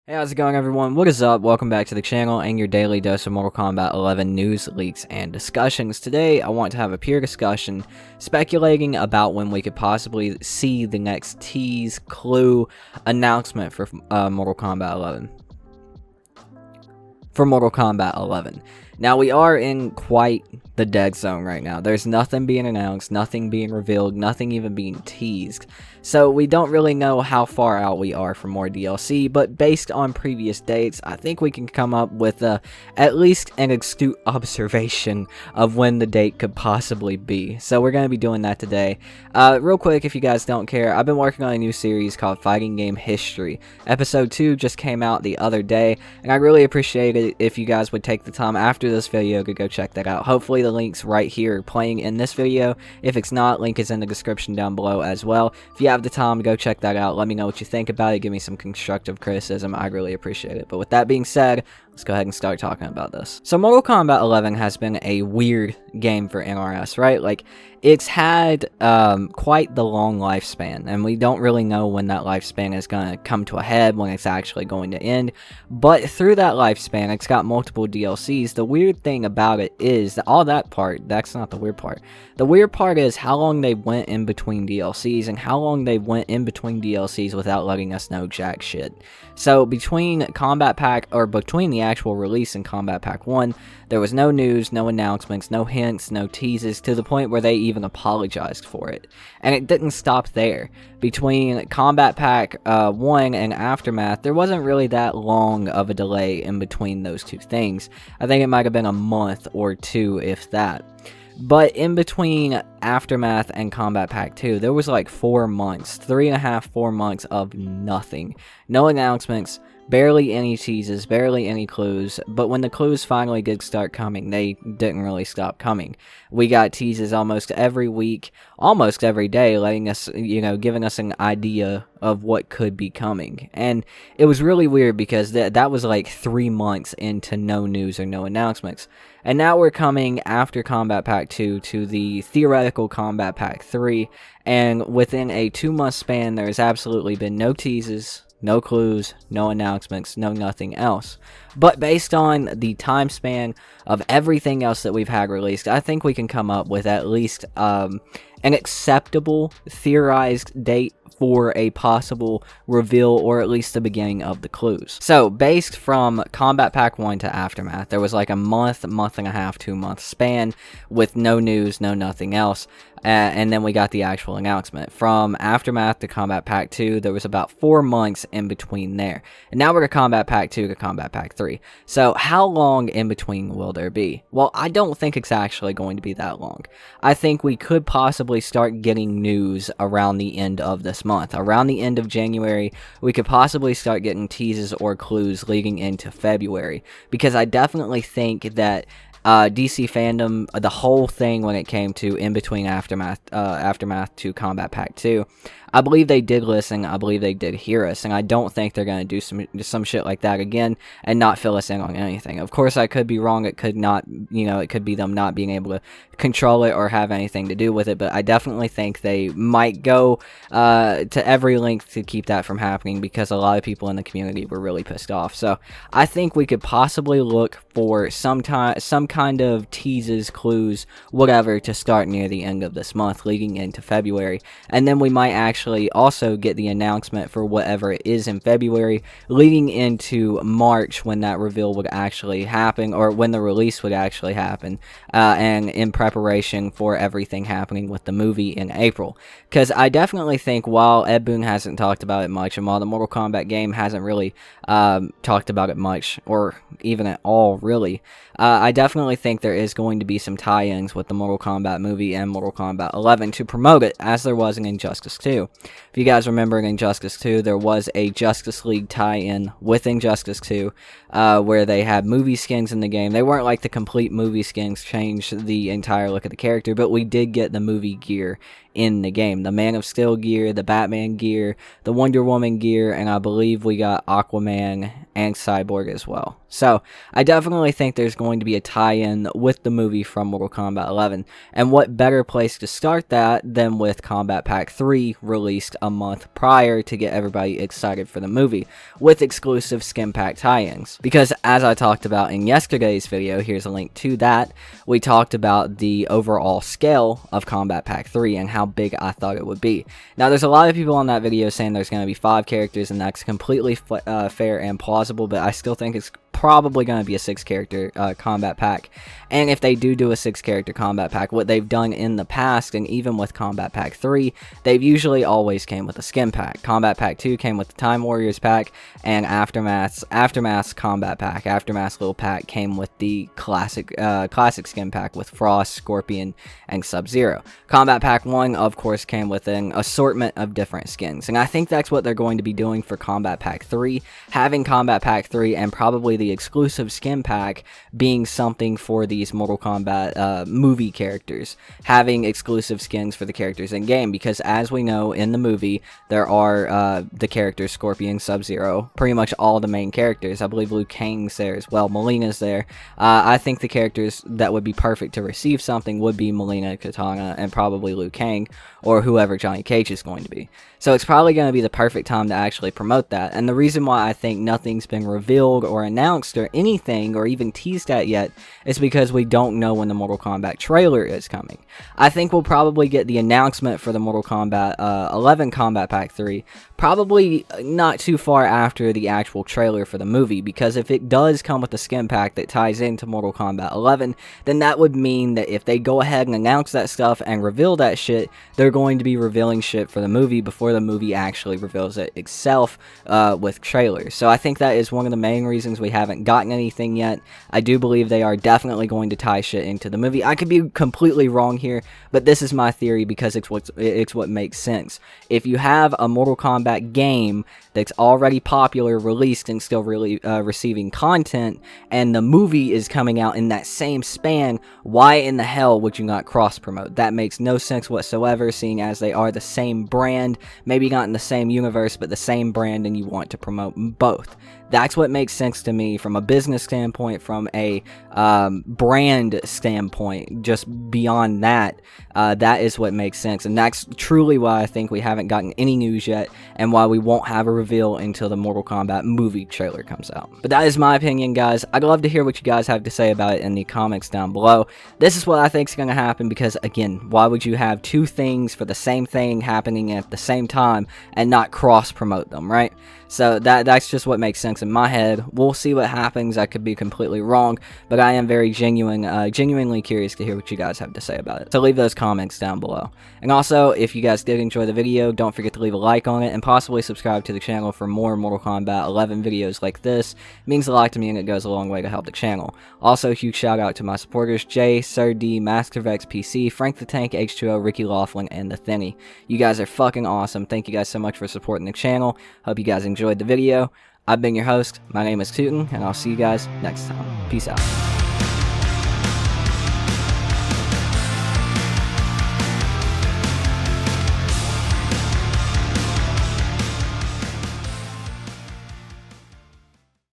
Hey, how's it going, everyone? What is up? Welcome back to the channel and your daily dose of Mortal Kombat 11 news, leaks, and discussions. Today, I want to have a pure discussion speculating about when we could possibly see the next tease, clue, announcement for Mortal Kombat 11. Now, we are in quite the dead zone right now. There's nothing being announced, nothing being revealed, nothing even being teased. So we don't really know how far out we are for more DLC, but based on previous dates, I think we can come up with at least an astute observation of when the date could possibly be. So we're going to be doing that today. Real quick, if you guys don't care, I've been working on a new series called Fighting Game History. Episode 2 just came out the other day, and I really appreciate it if you guys would take the time after this video to go check that out. Hopefully the link's right here playing in this video. If it's not, link is in the description down below as well. If you have the time, go check that out. Let me know what you think about it. Give me some constructive criticism. I'd really appreciate it. But with that being said, let's go ahead and start talking about this. So Mortal Kombat 11 has been a weird game for NRS, right? Like, it's had quite the long lifespan, and we don't really know when that lifespan is going to come to a head, when it's actually going to end. But through that lifespan, it's got multiple DLCs. The weird thing about it is that all that part, that's not the weird part. The weird part is how long they went in between DLCs, and how long they went in between DLCs without letting us know jack shit. So between Kombat Pack, or between the actual release and Kombat Pack 1, there was no news, no announcements, no hints, no teases, to the point where they even apologized for it. And it didn't stop there. Between Kombat Pack 1 and Aftermath, there wasn't really that long of a delay in between those two things. I think it might have been a month or two, if that. But in between Aftermath and Kombat Pack 2, there was like 4 months, 3.5, 4 months of nothing. No announcements, barely any teases, barely any clues, but when the clues finally did start coming, they didn't really stop coming. We got teases almost every week, almost every day, letting us, giving us an idea of what could be coming. And it was really weird because that was like 3 months into no news or no announcements. And now we're coming after Kombat Pack 2 to the theoretical Kombat Pack 3, and within a 2-month span, there has absolutely been no teases, no clues, no announcements, no nothing else. But based on the time span of everything else that we've had released, I think we can come up with at least an acceptable theorized date for a possible reveal, or at least the beginning of the clues. So, based from Kombat Pack 1 to Aftermath, there was like a month and a half, 2-month span with no news, no nothing else. And then we got the actual announcement. From Aftermath to Kombat Pack 2, there was about 4 months in between there. And now we're to Kombat Pack 2 to Kombat Pack 3. So how long in between will there be? Well, I don't think it's actually going to be that long. I think we could possibly start getting news around the end of this month. Around the end of January, we could possibly start getting teases or clues leading into February. Because I definitely think that DC fandom, the whole thing when it came to in between Aftermath to Kombat Pack 2, I believe they did listen, I believe they did hear us, and I don't think they're going to do some shit like that again and not fill us in on anything. Of course, I could be wrong, it could not, it could be them not being able to control it or have anything to do with it, but I definitely think they might go to every length to keep that from happening, because a lot of people in the community were really pissed off. So I think we could possibly look for some kind of teases, clues, whatever, to start near the end of this month, leading into February, and then we might actually also get the announcement for whatever it is in February, leading into March, when that reveal would actually happen, or when the release would actually happen, and in preparation for everything happening with the movie in April. Because I definitely think, while Ed Boon hasn't talked about it much, and while the Mortal Kombat game hasn't really talked about it much, or even at all, really, I definitely think there is going to be some tie-ins with the Mortal Kombat movie and Mortal Kombat 11 to promote it, as there was in Injustice 2. If you guys remember in Injustice 2, there was a Justice League tie-in with Injustice 2, where they had movie skins in the game. They weren't like the complete movie skins, changed the entire look of the character, but we did get the movie gear in the game. The Man of Steel gear, the Batman gear, the Wonder Woman gear, and I believe we got Aquaman and Cyborg as well. So I definitely think there's going to be a tie-in with the movie from Mortal Kombat 11, and what better place to start that than with Kombat Pack 3 released a month prior to get everybody excited for the movie, with exclusive skin pack tie-ins. Because as I talked about in yesterday's video, here's a link to that, we talked about the overall scale of Kombat Pack 3 and how big I thought it would be. Now there's a lot of people on that video saying there's going to be 5 characters, and that's completely fair and plausible, but I still think it's probably going to be a 6-character combat pack. And if they do a 6-character combat pack, what they've done in the past, and even with Kombat Pack 3, they've usually always came with a skin pack. Kombat Pack 2 came with the Time Warriors pack, and Aftermath's combat pack, Aftermath's little pack, came with the classic skin pack with Frost, Scorpion, and Sub-Zero. Kombat Pack 1, of course, came with an assortment of different skins, and I think that's what they're going to be doing for Kombat Pack 3, having Kombat Pack 3 and probably the exclusive skin pack being something for these Mortal Kombat movie characters, having exclusive skins for the characters in game, because as we know in the movie there are the characters Scorpion, Sub-Zero, pretty much all the main characters. I believe Liu Kang's there as well, Melina's there. I think the characters that would be perfect to receive something would be Melina, Katana, and probably Liu Kang, or whoever Johnny Cage is going to be. So it's probably going to be the perfect time to actually promote that, and the reason why I think nothing's been revealed or announced or anything or even teased at yet is because we don't know when the Mortal Kombat trailer is coming. I think we'll probably get the announcement for the Mortal Kombat 11 Kombat Pack 3 probably not too far after the actual trailer for the movie, because if it does come with a skin pack that ties into Mortal Kombat 11, then that would mean that if they go ahead and announce that stuff and reveal that shit, they're going to be revealing shit for the movie before the movie actually reveals it itself with trailers. So I think that is one of the main reasons we haven't gotten anything yet. I do believe they are definitely going to tie shit into the movie. I could be completely wrong here, but this is my theory because it's what makes sense. If you have a Mortal Kombat game that's already popular, released, and still really receiving content, and the movie is coming out in that same span, why in the hell would you not cross-promote? That makes no sense whatsoever, seeing as they are the same brand, maybe not in the same universe, but the same brand, and you want to promote both. That's what makes sense to me from a business standpoint, from a brand standpoint. Just beyond that, that is what makes sense, and that's truly why I think we haven't gotten any news yet, and why we won't have a reveal until the Mortal Kombat movie trailer comes out. But that is my opinion, guys. I'd love to hear what you guys have to say about it in the comments down below. This is what I think is going to happen, because again, why would you have two things for the same thing happening at the same time and not cross-promote them, right? So that's just what makes sense in my head. We'll see what happens. I could be completely wrong, but I am very genuinely curious to hear what you guys have to say about it. So leave those comments down below. And also, if you guys did enjoy the video, don't forget to leave a like on it, and possibly subscribe to the channel for more Mortal Kombat 11 videos like this. It means a lot to me, and it goes a long way to help the channel. Also, huge shout out to my supporters, Jay, Sir D, Mastervex PC, Frank the Tank, H2O, Ricky Laughlin, and the Thinny. You guys are fucking awesome. Thank you guys so much for supporting the channel. Hope you guys enjoyed the video. I've been your host. My name is Tootin, and I'll see you guys next time. Peace out.